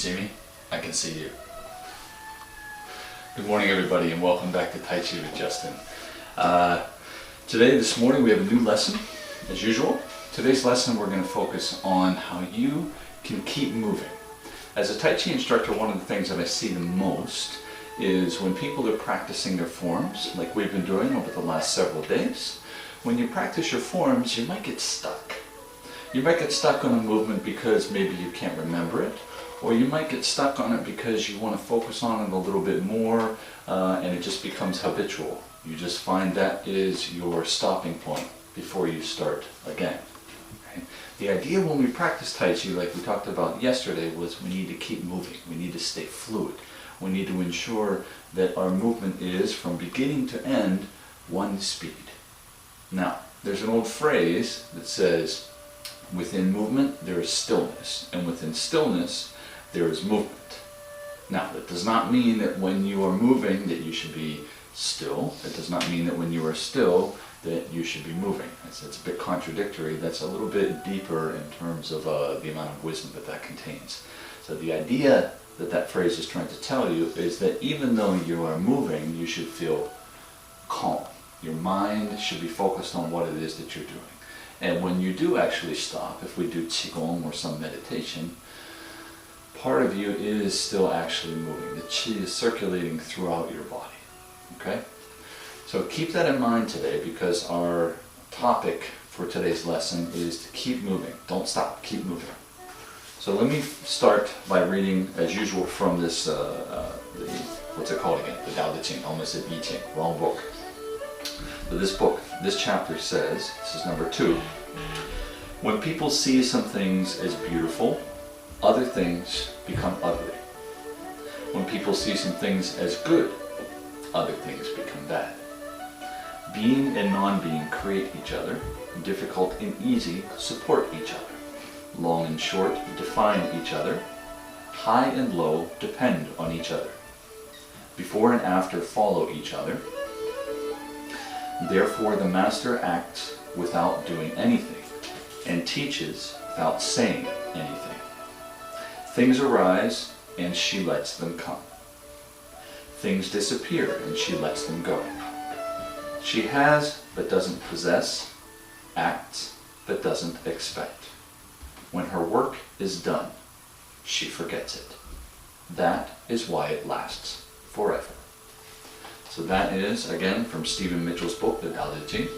see me? I can see you. Good morning, everybody, and welcome back to Tai Chi with Justin. This morning, we have a new lesson, as usual. Today's lesson, we're going to focus on how you can keep moving. As a Tai Chi instructor, one of the things that I see the most is when people are practicing their forms, like we've been doing over the last several days. When you practice your forms, you might get stuck. You might get stuck on a movement because maybe you can't remember it, or you might get stuck on it because you want to focus on it a little bit more, and it just becomes habitual. You just find that is your stopping point before you start again. Okay? The idea when we practice Tai Chi, like we talked about yesterday, was we need to keep moving. We need to stay fluid. We need to ensure that our movement is, from beginning to end, one speed. Now, there's an old phrase that says, within movement there is stillness, and within stillness there is movement. Now, that does not mean that when you are moving that you should be still. It does not mean that when you are still that you should be moving. It's a bit contradictory. That's a little bit deeper in terms of the amount of wisdom that contains. So the idea that phrase is trying to tell you is that even though you are moving, you should feel calm. Your mind should be focused on what it is that you're doing. And when you do actually stop, if we do Qigong or some meditation, part of you is still actually moving. The Qi is circulating throughout your body. Okay? So keep that in mind today, because our topic for today's lesson is to keep moving. Don't stop, keep moving. So let me start by reading, as usual, from this, what's it called again? The Tao Te Ching. I almost said I Ching, wrong book. So this chapter says, this is number 2, when people see some things as beautiful, other things become ugly. When people see some things as good, other things become bad. Being and non-being create each other. Difficult and easy support each other. Long and short define each other. High and low depend on each other. Before and after follow each other. Therefore the master acts without doing anything, and teaches without saying anything. Things arise, and she lets them come. Things disappear, and she lets them go. She has, but doesn't possess, acts, but doesn't expect. When her work is done, she forgets it. That is why it lasts forever. So that is, again, from Stephen Mitchell's book, The Tao Te Ching.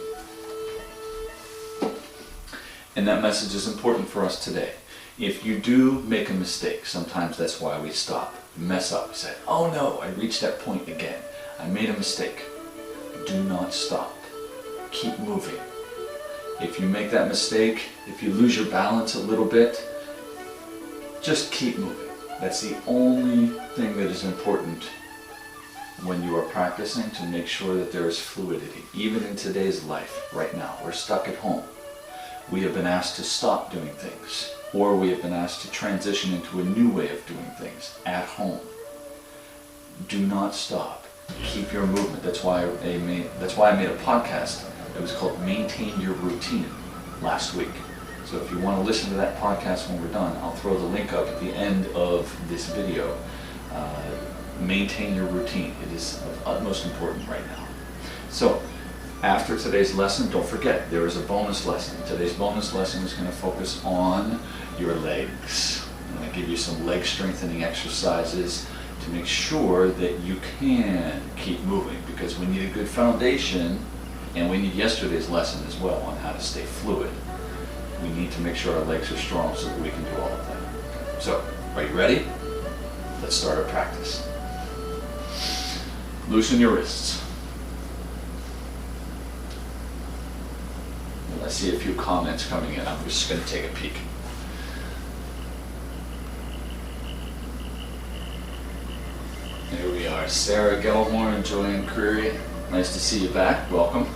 And that message is important for us today. If you do make a mistake, sometimes that's why we stop. We mess up. We say, oh no, I reached that point again. I made a mistake. Do not stop. Keep moving. If you make that mistake, if you lose your balance a little bit, just keep moving. That's the only thing that is important when you are practicing, to make sure that there is fluidity. Even in today's life, right now, we're stuck at home. We have been asked to stop doing things, or we have been asked to transition into a new way of doing things at home. Do not stop. Keep your movement. That's why I made a podcast. It was called Maintain Your Routine last week. So if you want to listen to that podcast when we're done, I'll throw the link up at the end of this video. Maintain your routine. It is of utmost importance right now. So after today's lesson, don't forget, there is a bonus lesson. Today's bonus lesson is going to focus on your legs. I'm going to give you some leg strengthening exercises to make sure that you can keep moving, because we need a good foundation, and we need yesterday's lesson as well on how to stay fluid. We need to make sure our legs are strong so that we can do all of that. So, are you ready? Let's start our practice. Loosen your wrists. I see a few comments coming in. I'm just going to take a peek. There we are. Sarah Gellhorn and Joanne Creary. Nice to see you back. Welcome.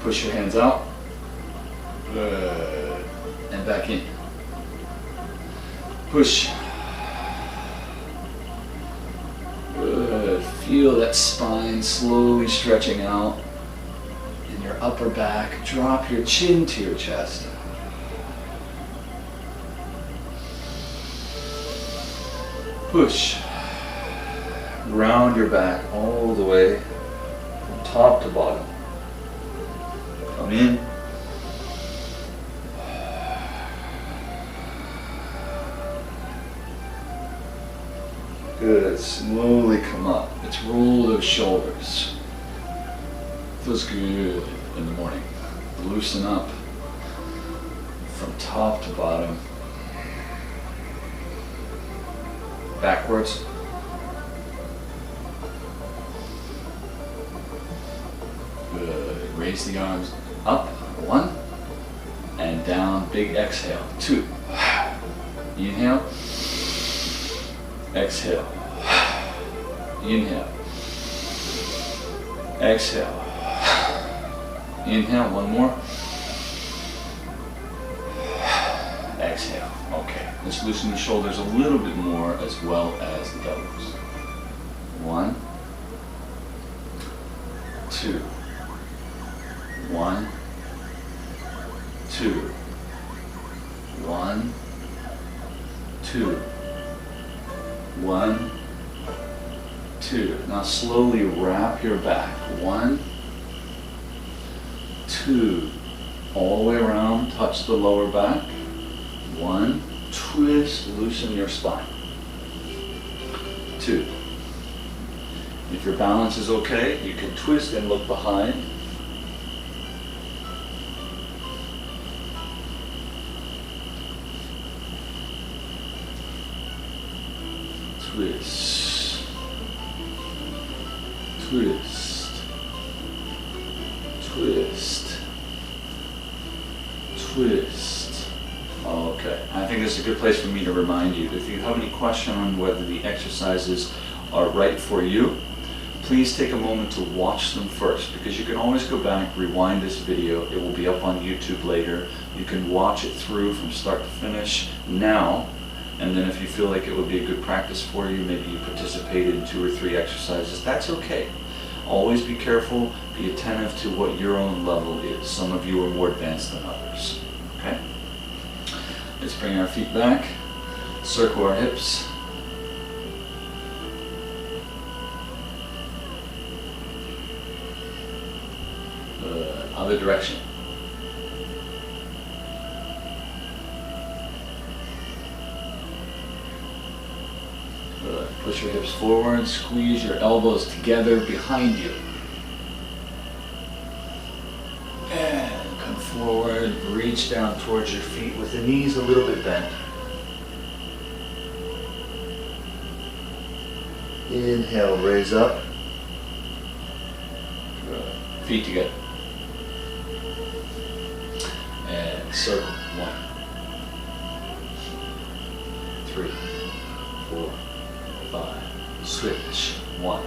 Push your hands out. Good. And back in. Push. Good. Feel that spine slowly stretching out. In your upper back, drop your chin to your chest. Push. Round your back all the way from top to bottom. Come in. Good. Slowly come up. Let's roll those shoulders. Feels good in the morning. Loosen up from top to bottom. Backwards. Good. Raise the arms up. 1. And down. Big exhale. 2. Inhale. Exhale. Inhale. Exhale. Inhale. One more. Exhale. Okay. Let's loosen the shoulders a little bit more as well as the elbows. 1, 2. 1, 2. 1, 2. 1, 2. Now slowly wrap your back. 1, 2. All the way around, touch the lower back. 1, twist, loosen your spine. 2. If your balance is okay, you can twist and look behind. 2. Twist. Twist. Twist. Okay, I think this is a good place for me to remind you, if you have any question on whether the exercises are right for you, please take a moment to watch them first, because you can always go back, rewind this video. It will be up on YouTube later. You can watch it through from start to finish now, and then if you feel like it would be a good practice for you, maybe you participated in 2 or 3 exercises, that's okay. Always be careful, be attentive to what your own level is. Some of you are more advanced than others. Okay? Let's bring our feet back, circle our hips. Other direction. Good. Push your hips forward, squeeze your elbows together behind you. And come forward, reach down towards your feet with the knees a little bit bent. Inhale, raise up. Good. Feet together. And circle. 1, 3, 4, 5. Switch. 1,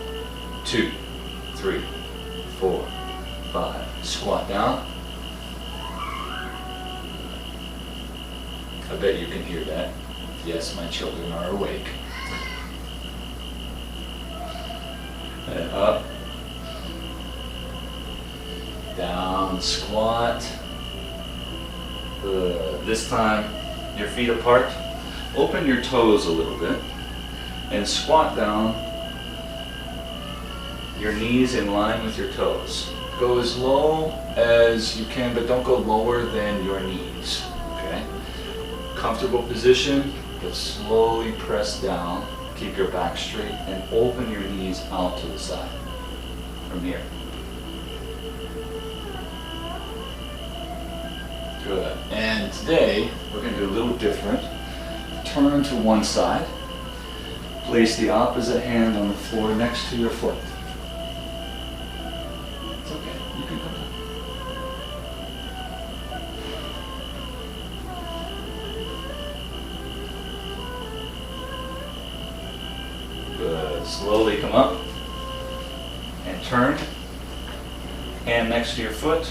2, 3, 4, 5. Squat down. I bet you can hear that. Yes, my children are awake. And up. Down, squat. This time, your feet apart. Open your toes a little bit and squat down, your knees in line with your toes. Go as low as you can, but don't go lower than your knees. Okay? Comfortable position, but slowly press down. Keep your back straight and open your knees out to the side from here. Good. And today, we're going to do a little different. Turn to one side. Place the opposite hand on the floor next to your foot. It's okay. You can come down. Good. Slowly come up and turn. Hand next to your foot.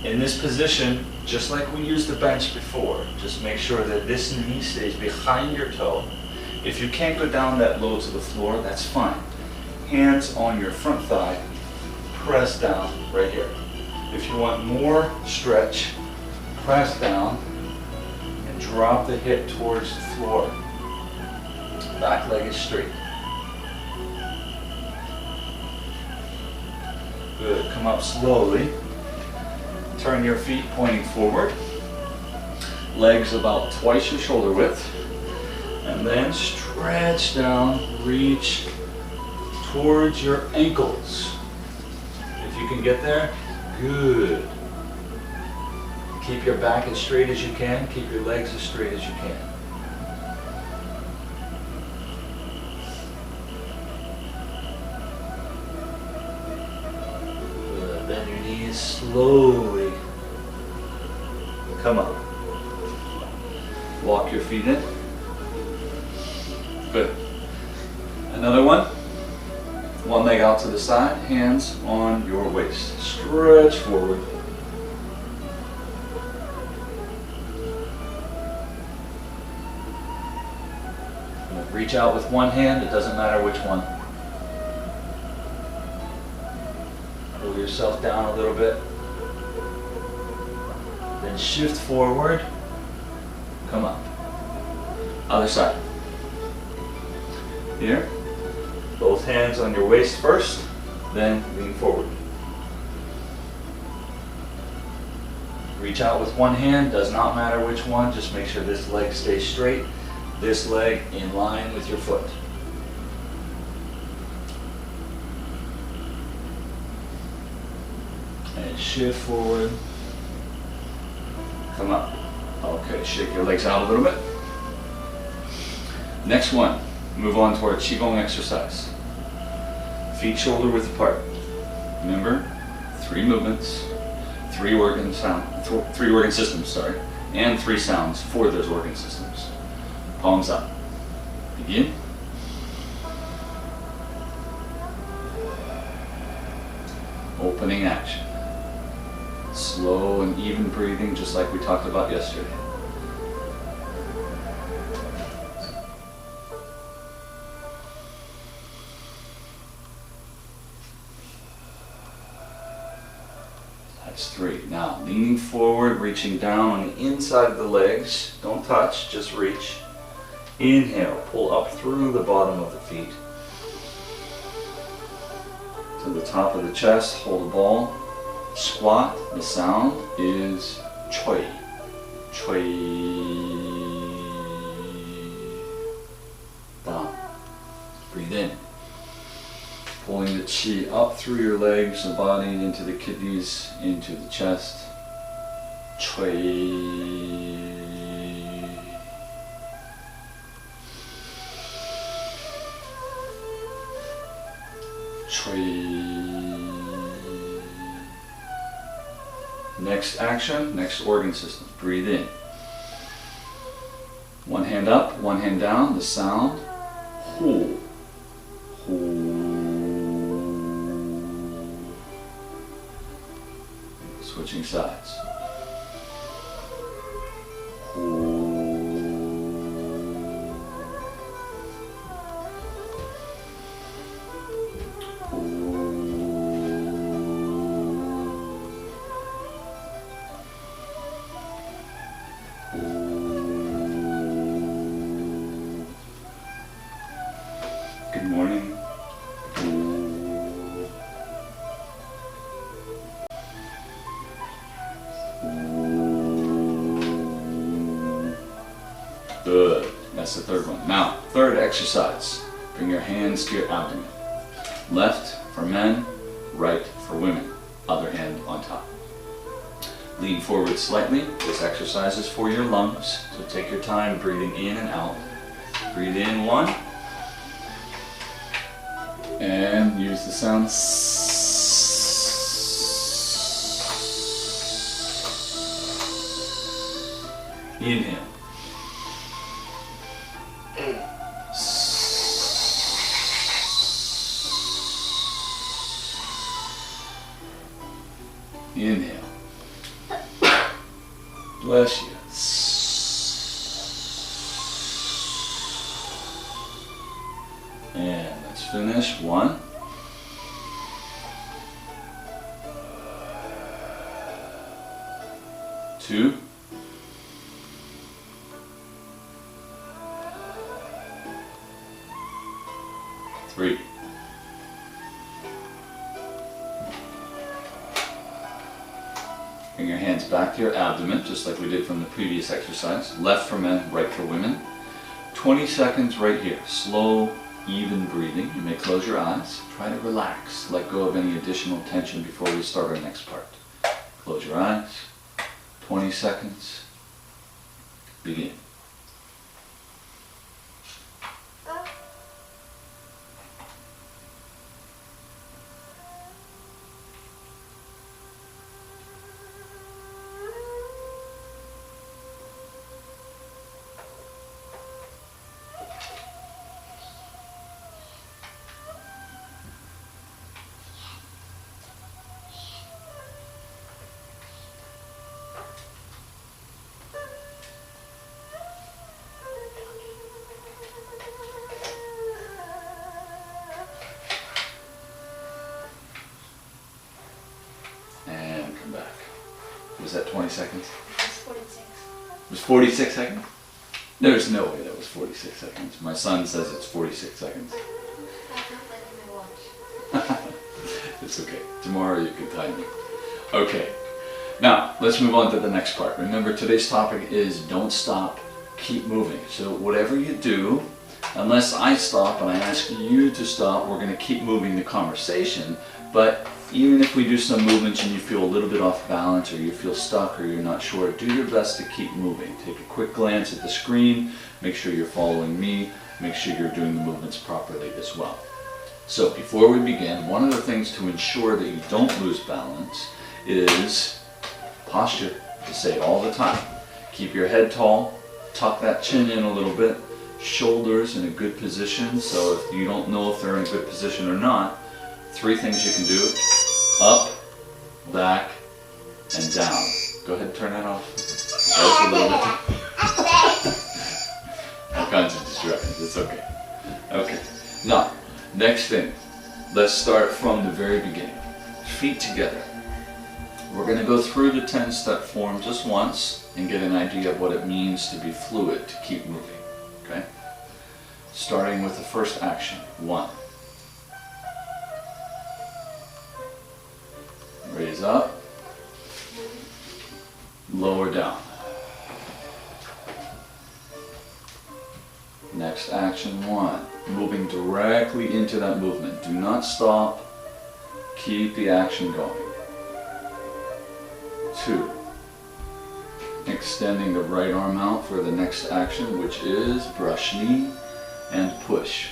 In this position, just like we used the bench before, just make sure that this knee stays behind your toe. If you can't go down that low to the floor, that's fine. Hands on your front thigh, press down right here. If you want more stretch, press down and drop the hip towards the floor. Back leg is straight. Good. Come up slowly. Turn your feet pointing forward. Legs about twice your shoulder width. And then stretch down, reach towards your ankles. If you can get there, good. Keep your back as straight as you can. Keep your legs as straight as you can. Good. Bend your knees slowly. Come up. Walk your feet in. Good. Another one. One leg out to the side, hands on your waist. Stretch forward. Reach out with one hand, it doesn't matter which one. Pull yourself down a little bit. Then shift forward. Come up. Other side. Here. Both hands on your waist first, then lean forward. Reach out with one hand, does not matter which one, just make sure this leg stays straight. This leg in line with your foot. And shift forward. Come up. Okay, shake your legs out a little bit. Next one, move on to our Qigong exercise. Feet shoulder width apart. Remember, 3 movements, 3 organ systems, and 3 sounds for those organ systems. Palms up. Begin. Opening action. Slow and even breathing, just like we talked about yesterday. That's 3. Now, leaning forward, reaching down on the inside of the legs. Don't touch, just reach. Inhale, pull up through the bottom of the feet to the top of the chest, hold the ball, squat. The sound is chui, chui, down. Breathe in, pulling the chi up through your legs, the body, into the kidneys, into the chest, chui. Next action, next organ system. Breathe in. One hand up, one hand down. The sound, hu, hu. Switching sides. Hu. Good morning. Good. That's the third one. Now, third exercise. Bring your hands to your abdomen. Left for men, right for women. Other hand on top. Lean forward slightly. This exercise is for your lungs, so take your time breathing in and out. Breathe in 1. And use the sound inhale. Inhale. Bless you. And let's finish. 1. 2. 3. Bring your hands back to your abdomen, just like we did from the previous exercise. Left for men, right for women. 20 seconds right here. Slow, even breathing. You may close your eyes. Try to relax. Let go of any additional tension before we start our next part. Close your eyes. 20 seconds. Begin. Was that 20 seconds? It was 46. It was 46 seconds? There's no way that was 46 seconds. My son says it's 46 seconds. That's not like my watch. It's okay. Tomorrow you can time me. Okay. Now, let's move on to the next part. Remember, today's topic is don't stop, keep moving. So whatever you do, unless I stop and I ask you to stop, we're going to keep moving the conversation. But even if we do some movements and you feel a little bit off balance or you feel stuck or you're not sure, do your best to keep moving. Take a quick glance at the screen, make sure you're following me, make sure you're doing the movements properly as well. So before we begin, one of the things to ensure that you don't lose balance is posture. I say it all the time. Keep your head tall, tuck that chin in a little bit, shoulders in a good position. So if you don't know if they're in a good position or not, 3 things you can do: up, back, and down. Go ahead and turn that off. Just a little bit. All kinds of distractions. It's okay. Okay. Now, next thing. Let's start from the very beginning. Feet together. We're going to go through the 10-step form just once and get an idea of what it means to be fluid, to keep moving. Okay? Starting with the first action. 1. Raise up, lower down. Next action 1, moving directly into that movement. Do not stop, keep the action going. 2, extending the right arm out for the next action, which is brush knee and push.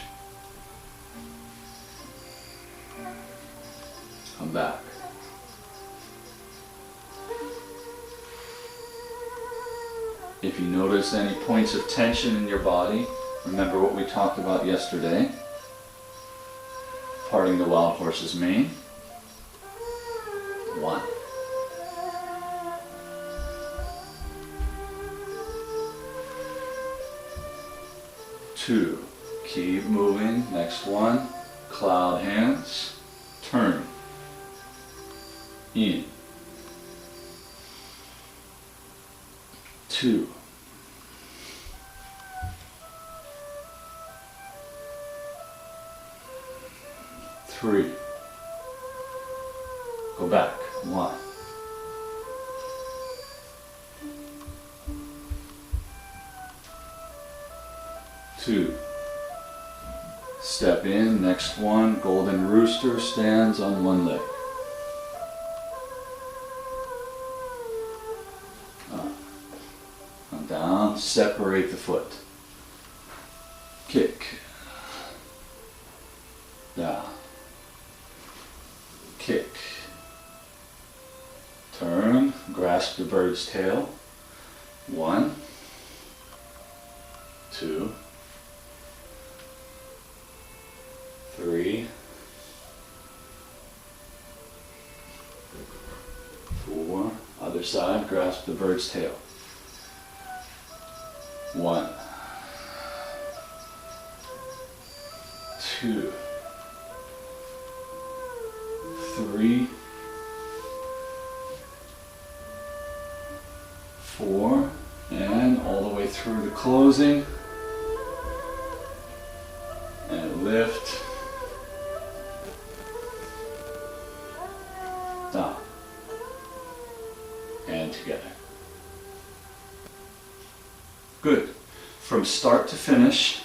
Come back. If you notice any points of tension in your body, remember what we talked about yesterday. Parting the wild horse's mane. 1. 2. Keep moving. Next one. Cloud hands. Turn. In. 2. 3. Go back. 1. 2. Step in. Next one. Golden rooster stands on one leg. Down, separate the foot. Kick. Down. Kick. Turn, grasp the bird's tail. 1, 2, 3, 4. Other side, grasp the bird's tail. 1, 2, 3, 4, and all the way through the closing, and lift, down, together. Good. From start to finish,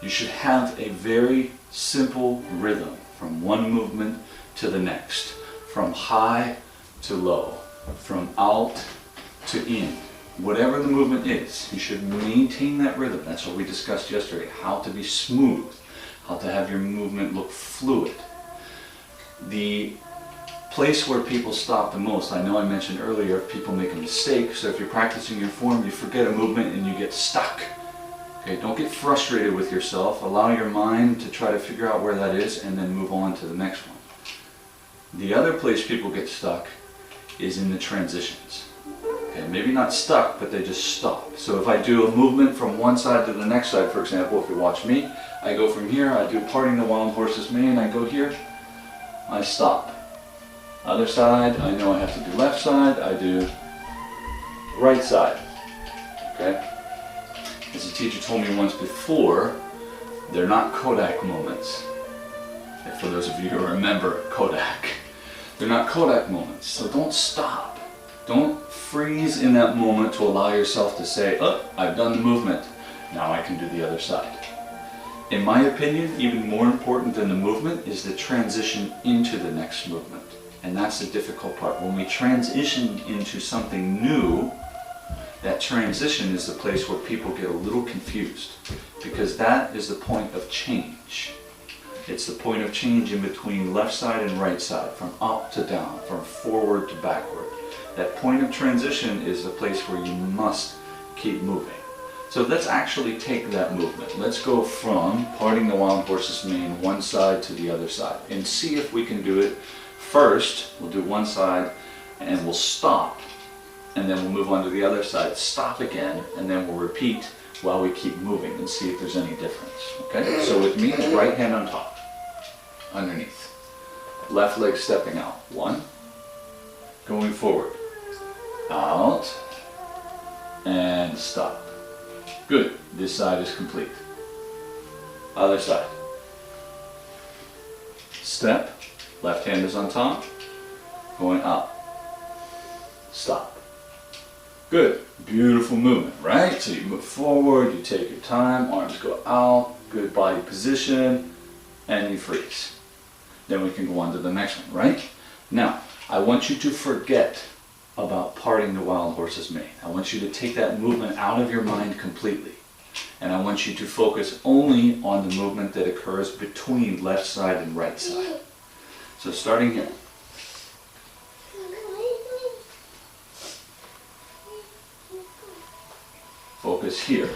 you should have a very simple rhythm from one movement to the next, from high to low, from out to in. Whatever the movement is, you should maintain that rhythm. That's what we discussed yesterday, how to be smooth, how to have your movement look fluid. The place where people stop the most, I know I mentioned earlier, people make a mistake, so if you're practicing your form, you forget a movement and you get stuck. Okay, don't get frustrated with yourself. Allow your mind to try to figure out where that is and then move on to the next one. The other place people get stuck is in the transitions. Okay, maybe not stuck, but they just stop. So if I do a movement from one side to the next side, for example, if you watch me, I go from here, I do parting the wild horse's mane, I go here, I stop. Other side, I know I have to do left side, I do right side. Okay? As a teacher told me once before, they're not Kodak moments. And for those of you who remember Kodak, they're not Kodak moments, so don't stop. Don't freeze in that moment to allow yourself to say, oh, I've done the movement, now I can do the other side. In my opinion, even more important than the movement is the transition into the next movement. And that's the difficult part. When we transition into something new, that transition is the place where people get a little confused, because that is the point of change. It's the point of change in between left side and right side, from up to down, from forward to backward. That point of transition is the place where you must keep moving. So let's actually take that movement. Let's go from parting the wild horse's mane one side to the other side and see if we can do it. First, we'll do one side and we'll stop, and then we'll move on to the other side, stop again, and then we'll repeat while we keep moving and see if there's any difference. Okay, so with me, right hand on top, underneath, left leg stepping out, one, going forward, out, and stop. Good, this side is complete. Other side. Step, left hand is on top, going up, stop. Good, beautiful movement, right? So you move forward, you take your time, arms go out, good body position, and you freeze. Then we can go on to the next one, right? Now, I want you to forget about parting the wild horse's mane. I want you to take that movement out of your mind completely. And I want you to focus only on the movement that occurs between left side and right side. So starting here. Focus here.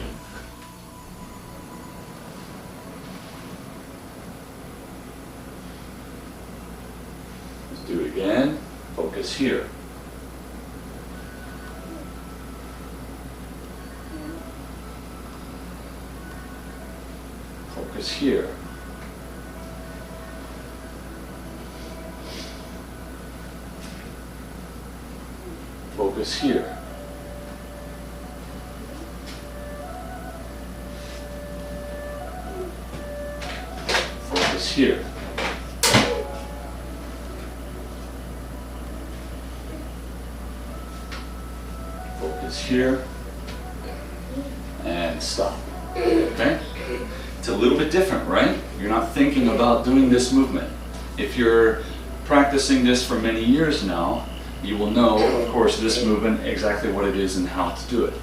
Let's do it again. Focus here. Focus here. Focus here. Focus here. Focus here. And stop. Okay? It's a little bit different, right? You're not thinking about doing this movement. If you're practicing this for many years now, you will know, of course, this movement, exactly what it is and how to do it.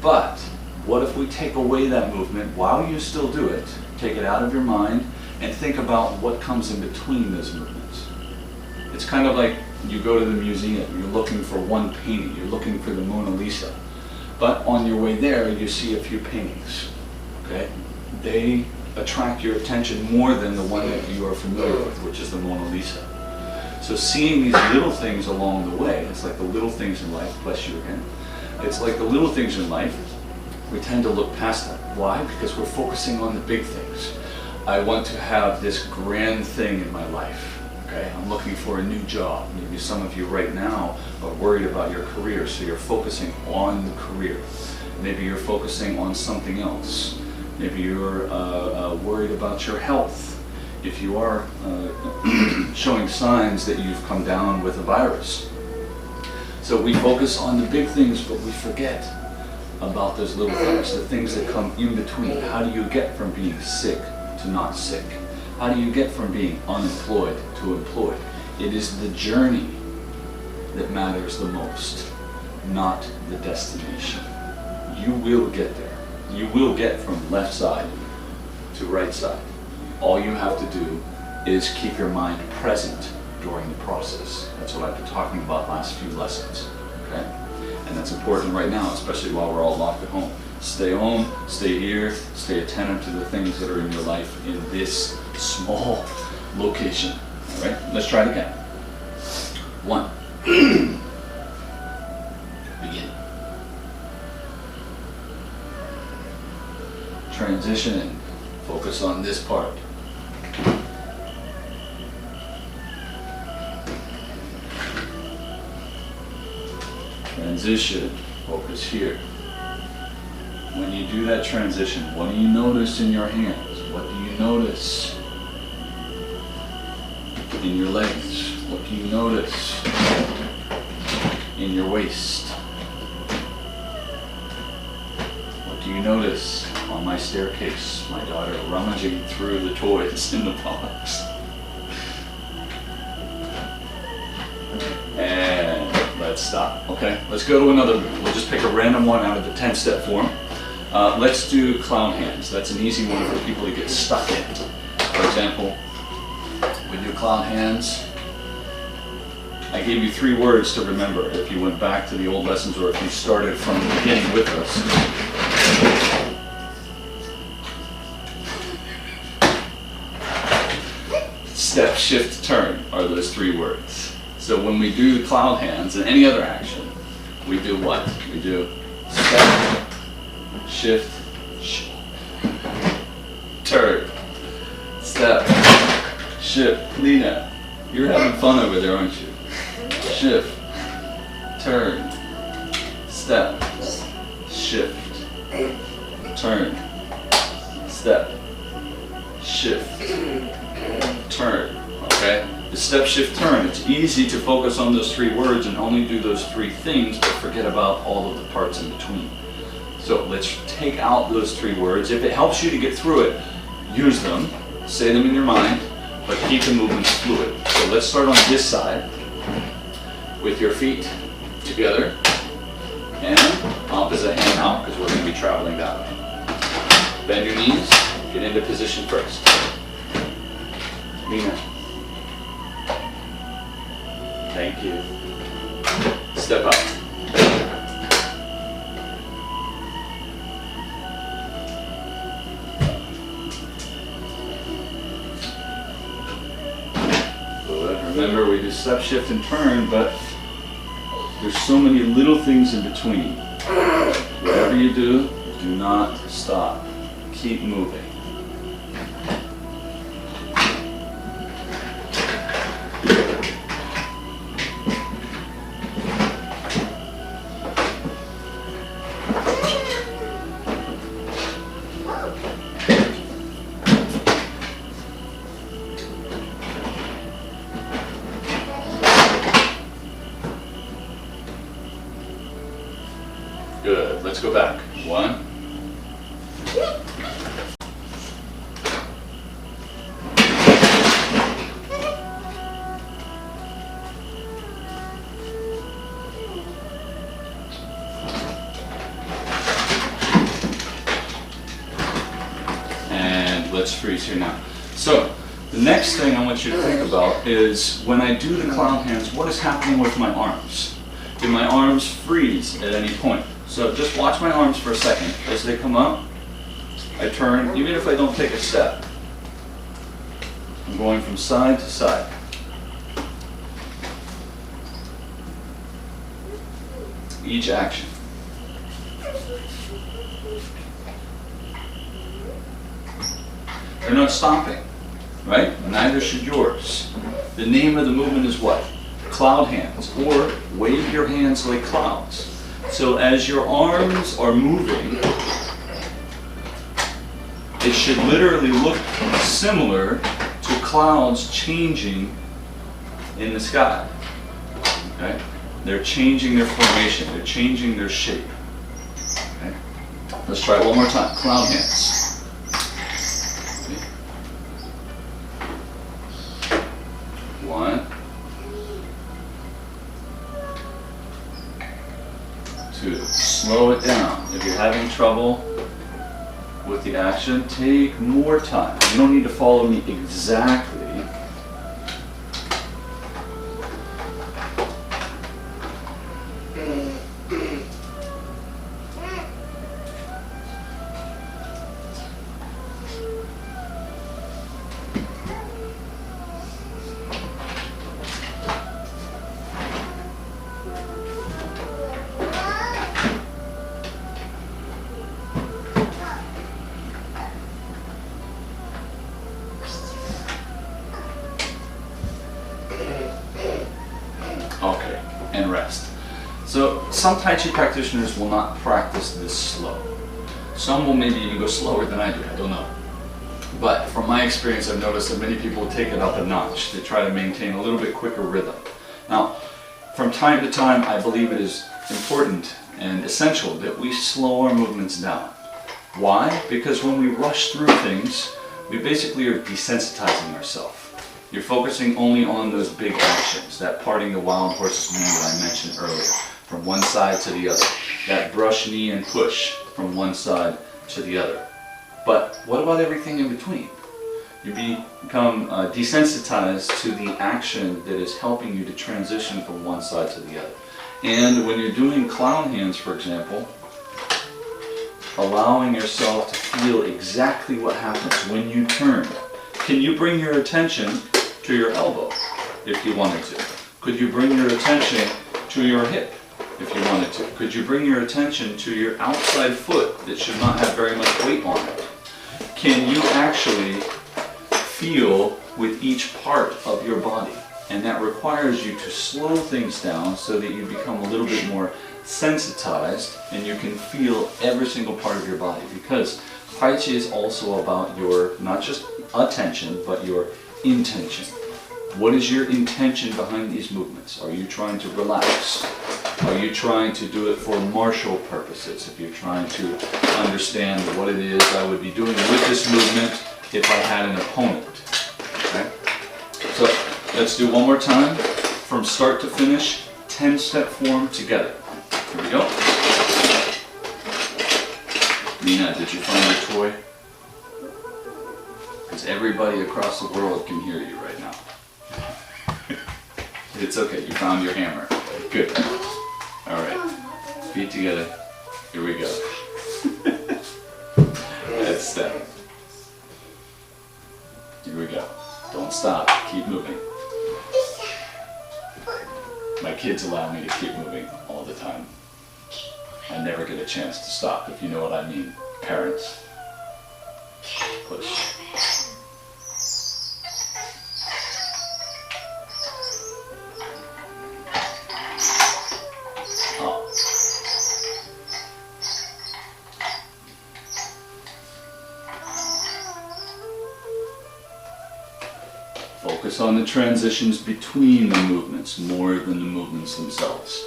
But what if we take away that movement while you still do it, take it out of your mind, and think about what comes in between those movements? It's kind of like you go to the museum, you're looking for one painting, you're looking for the Mona Lisa. But on your way there, you see a few paintings, okay? They attract your attention more than the one that you are familiar with, which is the Mona Lisa. So seeing these little things along the way, it's like the little things in life, bless you again, it's like the little things in life, we tend to look past them. Why? Because we're focusing on the big things. I want to have this grand thing in my life, okay? I'm looking for a new job. Maybe some of you right now are worried about your career, so you're focusing on the career. Maybe you're focusing on something else. Maybe you're worried about your health. If you are showing signs that you've come down with a virus. So we focus on the big things, but we forget about those little things, the things that come in between. How do you get from being sick to not sick? How do you get from being unemployed to employed? It is the journey that matters the most, not the destination. You will get there. You will get from left side to right side. All you have to do is keep your mind present during the process. That's what I've been talking about last few lessons, okay? And that's important right now, especially while we're all locked at home. Stay home, stay here, stay attentive to the things that are in your life in this small location, all right? Let's try it again. 1. Begin. Transition. Focus on this part. Transition. Focus here. When you do that transition, what do you notice in your hands? What do you notice in your legs? What do you notice in your waist? What do you notice on my staircase? My daughter rummaging through the toys in the box. And let's stop. Okay, let's go to another move. We'll just pick a random one out of the 10-step form. Let's do clown hands. That's an easy one for people to get stuck in. For example, we do clown hands. I gave you 3 words to remember if you went back to the old lessons or if you started from the beginning with us. Step, shift, turn are those 3 words. So when we do the clown hands and any other action, we do what? We do step, shift, turn, step, shift. Lena, you're having fun over there, aren't you? Shift, turn, step, shift, turn, step, shift, turn. Okay? The step, shift, turn. It's easy to focus on those 3 words and only do those 3 things, but forget about all of the parts in between. So let's take out those 3 words. If it helps you to get through it, use them, say them in your mind, but keep the movements fluid. So let's start on this side with your feet together and opposite hand out because we're going to be traveling that way. Bend your knees, get into position first. Lena. Thank you. Step up. Remember, we do step, shift, and turn, but there's so many little things in between. Whatever you do not stop. Keep moving. Good. Let's go back. 1. And let's freeze here now. So, the next thing I want you to think about is when I do the clown hands, what is happening with my arms? Do my arms freeze at any point? So just watch my arms for a second. As they come up, I turn, even if I don't take a step. I'm going from side to side. Each action. They're not stopping, right? Neither should yours. The name of the movement is what? Cloud hands, or wave your hands like clouds. So as your arms are moving, it should literally look similar to clouds changing in the sky. Okay? They're changing their formation. They're changing their shape. Okay? Let's try it one more time. Clown hands. Okay. 1, 2. Slow it down. If you're having trouble with the action, take more time. You don't need to follow me exactly. Okay, and rest. So some Tai Chi practitioners will not practice this slow. Some will maybe even go slower than I do, I don't know. But from my experience, I've noticed that many people take it up a notch. They try to maintain a little bit quicker rhythm. Now, from time to time, I believe it is important and essential that we slow our movements down. Why? Because when we rush through things, we basically are desensitizing ourselves. You're focusing only on those big actions, that parting the wild horse's mane that I mentioned earlier, from one side to the other, that brush, knee, and push from one side to the other. But what about everything in between? You become desensitized to the action that is helping you to transition from one side to the other. And when you're doing clown hands, for example, allowing yourself to feel exactly what happens when you turn. Can you bring your attention to your elbow if you wanted to? Could you bring your attention to your hip if you wanted to? Could you bring your attention to your outside foot that should not have very much weight on it? Can you actually feel with each part of your body? And that requires you to slow things down so that you become a little bit more sensitized and you can feel every single part of your body. Because Tai Chi is also about your, not just attention, but your intention. What is your intention behind these movements? Are you trying to relax? Are you trying to do it for martial purposes? If you're trying to understand what it is I would be doing with this movement if I had an opponent. Okay? So let's do one more time. From start to finish, 10-step form together. Here we go. Nina, did you find your toy? Because everybody across the world can hear you right now. It's okay, you found your hammer. Good. All right, feet together. Here we go. That's step. Here we go. Don't stop, keep moving. My kids allow me to keep moving all the time. I never get a chance to stop, if you know what I mean. Parents. Push. Focus on the transitions between the movements more than the movements themselves.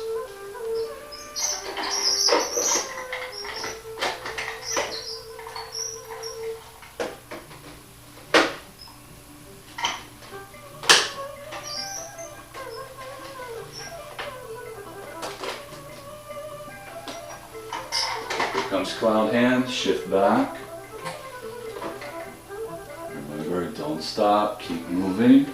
Here comes cloud hand, shift back. Remember, don't stop, keep moving.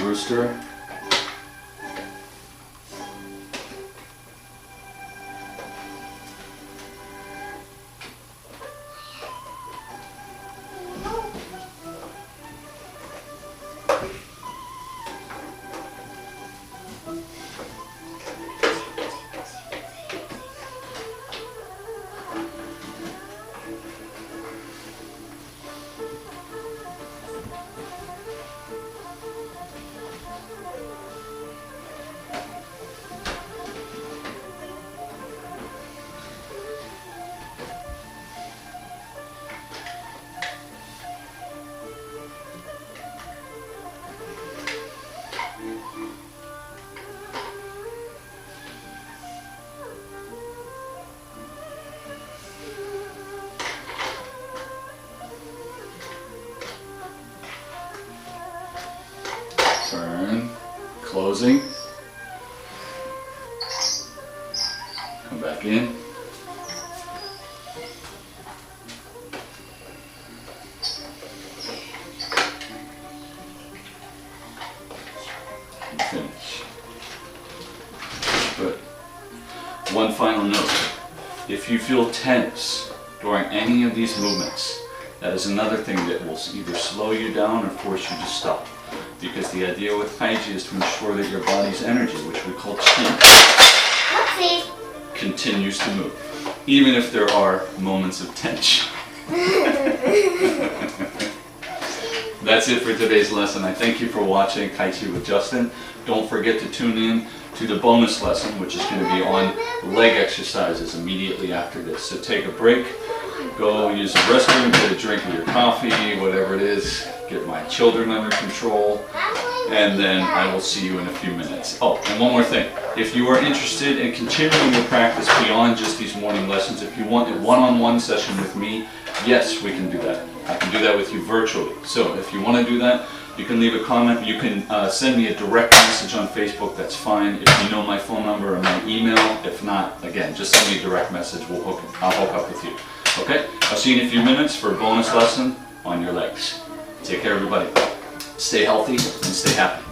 Rooster. closing. Come back in. And finish. Good. One final note. If you feel tense during any of these movements, that is another thing that will either slow you down or force you to stop. Because the idea with Tai Chi is to ensure that your body's energy, which we call Qi, continues to move, even if there are moments of tension. That's it for today's lesson. I thank you for watching Tai Chi with Justin. Don't forget to tune in to the bonus lesson, which is going to be on leg exercises immediately after this. So take a break, go use the restroom, get a drink of your coffee, whatever it is, get my children under control, and then I will see you in a few minutes. Oh, and one more thing. If you are interested in continuing your practice beyond just these morning lessons, if you want a one-on-one session with me, yes, we can do that. I can do that with you virtually. So if you want to do that, you can leave a comment. You can send me a direct message on Facebook. That's fine. If you know my phone number or my email. If not, again, just send me a direct message. I'll hook up with you. Okay? I'll see you in a few minutes for a bonus lesson on your legs. Take care, everybody. Stay healthy and stay happy.